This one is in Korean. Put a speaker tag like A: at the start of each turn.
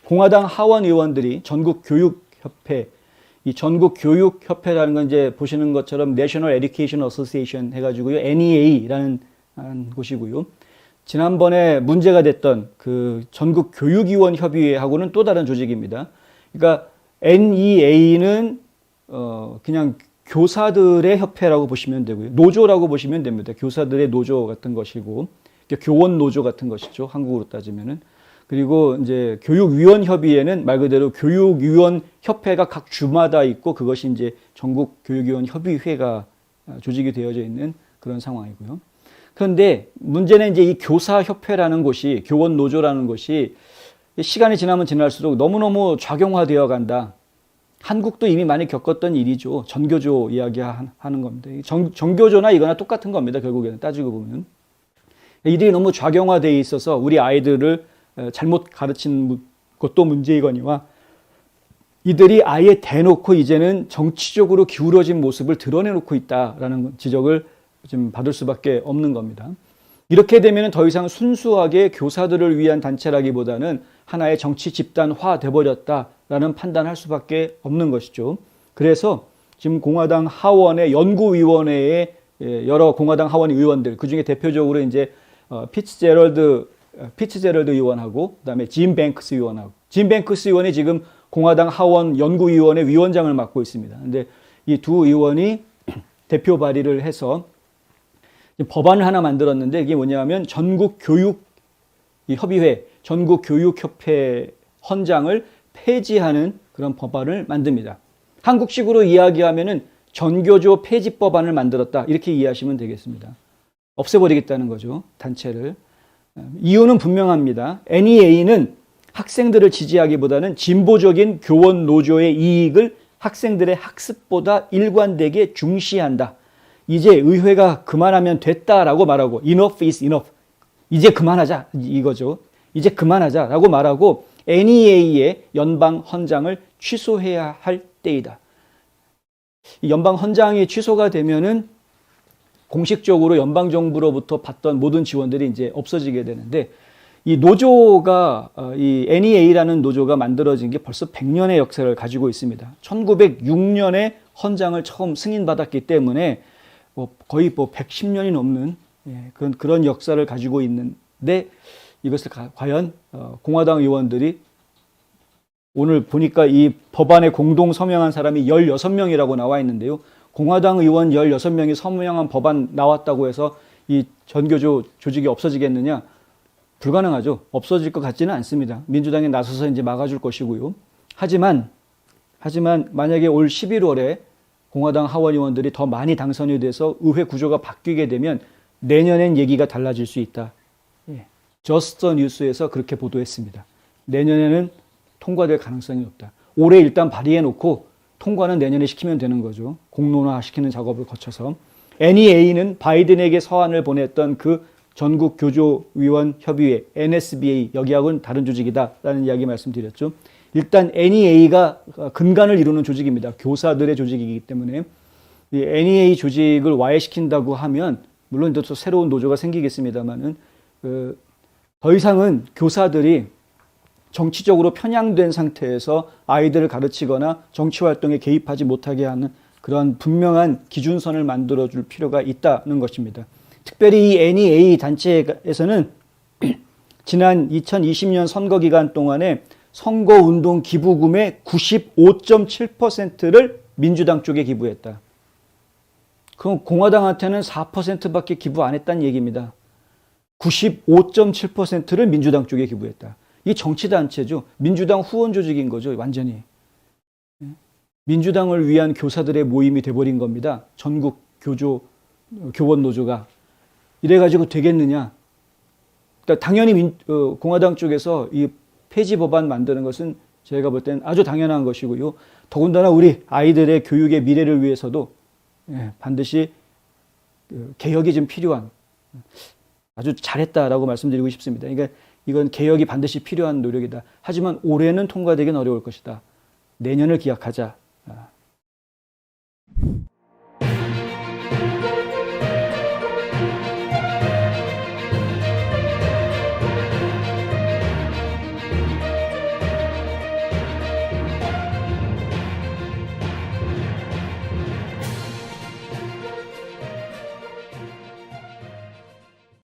A: 공화당 하원 의원들이 전국 교육협회, 이 전국 교육협회라는 건 이제 보시는 것처럼 National Education Association 해가지고요, NEA라는 곳이고요. 지난번에 문제가 됐던 그 전국 교육위원 협의회하고는 또 다른 조직입니다. 그러니까 NEA는 그냥 교사들의 협회라고 보시면 되고요. 노조라고 보시면 됩니다. 교사들의 노조 같은 것이고, 교원 노조 같은 것이죠. 한국으로 따지면은. 그리고 이제 교육위원 협의회는 말 그대로 교육위원 협회가 각 주마다 있고, 그것이 이제 전국 교육위원 협의회가 조직이 되어져 있는 그런 상황이고요. 그런데 문제는 이제 이 교사협회라는 곳이, 교원 노조라는 것이 시간이 지나면 지날수록 너무너무 좌경화되어 간다. 한국도 이미 많이 겪었던 일이죠. 전교조 이야기하는 겁니다. 정교조나 이거나 똑같은 겁니다. 결국에는 따지고 보면. 이들이 너무 좌경화되어 있어서 우리 아이들을 잘못 가르친 것도 문제이거니와, 이들이 아예 대놓고 이제는 정치적으로 기울어진 모습을 드러내놓고 있다라는 지적을 좀 받을 수밖에 없는 겁니다. 이렇게 되면 더 이상 순수하게 교사들을 위한 단체라기보다는 하나의 정치 집단화 돼버렸다라는 판단할 수밖에 없는 것이죠. 그래서 지금 공화당 하원의 연구위원회에 여러 공화당 하원 의원들, 그 중에 대표적으로 이제 피츠제럴드 의원하고, 그다음에 짐 뱅크스 의원하고, 짐 뱅크스 의원이 지금 공화당 하원 연구위원회 위원장을 맡고 있습니다. 근데 이 두 의원이 대표 발의를 해서 법안을 하나 만들었는데, 이게 뭐냐면 전국교육협의회, 전국교육협회 헌장을 폐지하는 그런 법안을 만듭니다. 한국식으로 이야기하면은 전교조 폐지법안을 만들었다, 이렇게 이해하시면 되겠습니다. 없애버리겠다는 거죠, 단체를. 이유는 분명합니다. NEA는 학생들을 지지하기보다는 진보적인 교원 노조의 이익을 학생들의 학습보다 일관되게 중시한다. 이제 의회가 그만하면 됐다라고 말하고, enough is enough. 이제 그만하자, 이거죠. 이제 그만하자라고 말하고 NEA의 연방 헌장을 취소해야 할 때이다. 연방 헌장이 취소가 되면은 공식적으로 연방 정부로부터 받던 모든 지원들이 이제 없어지게 되는데, 이 노조가, 이 NEA라는 노조가 만들어진 게 벌써 100년의 역사를 가지고 있습니다. 1906년에 헌장을 처음 승인받았기 때문에 거의 110년이 넘는 그런 역사를 가지고 있는데, 이것을 과연 공화당 의원들이, 오늘 보니까 이 법안에 공동 서명한 사람이 16명이라고 나와 있는데요. 공화당 의원 16명이 서명한 법안 나왔다고 해서 이 전교조 조직이 없어지겠느냐? 불가능하죠. 없어질 것 같지는 않습니다. 민주당이 나서서 이제 막아줄 것이고요. 하지만 만약에 올 11월에 공화당 하원 의원들이 더 많이 당선이 돼서 의회 구조가 바뀌게 되면 내년엔 얘기가 달라질 수 있다. 저스트 뉴스에서 그렇게 보도했습니다. 내년에는 통과될 가능성이 없다. 올해 일단 발의해놓고 통과는 내년에 시키면 되는 거죠. 공론화시키는 작업을 거쳐서. NEA는 바이든에게 서한을 보냈던 그 전국교조위원 협의회, NSBA, 여기하고는 다른 조직이다라는 이야기 말씀드렸죠. 일단 NEA가 근간을 이루는 조직입니다. 교사들의 조직이기 때문에 이 NEA 조직을 와해시킨다고 하면, 물론 또 새로운 노조가 생기겠습니다만은, 더 이상은 교사들이 정치적으로 편향된 상태에서 아이들을 가르치거나 정치 활동에 개입하지 못하게 하는 그런 분명한 기준선을 만들어줄 필요가 있다는 것입니다. 특별히 이 NEA 단체에서는 지난 2020년 선거 기간 동안에 선거운동 기부금의 95.7%를 민주당 쪽에 기부했다. 그럼 공화당한테는 4%밖에 기부 안 했다는 얘기입니다. 95.7%를 민주당 쪽에 기부했다. 이 정치단체죠. 민주당 후원 조직인 거죠, 완전히. 민주당을 위한 교사들의 모임이 돼버린 겁니다. 전국 교원 노조가. 이래가지고 되겠느냐. 그러니까 당연히 공화당 쪽에서 이 폐지 법안 만드는 것은 제가 볼 때는 아주 당연한 것이고요. 더군다나 우리 아이들의 교육의 미래를 위해서도 반드시 개혁이 좀 필요한, 아주 잘했다라고 말씀드리고 싶습니다. 그러니까 이건 개혁이 반드시 필요한 노력이다. 하지만 올해는 통과되긴 어려울 것이다. 내년을 기약하자.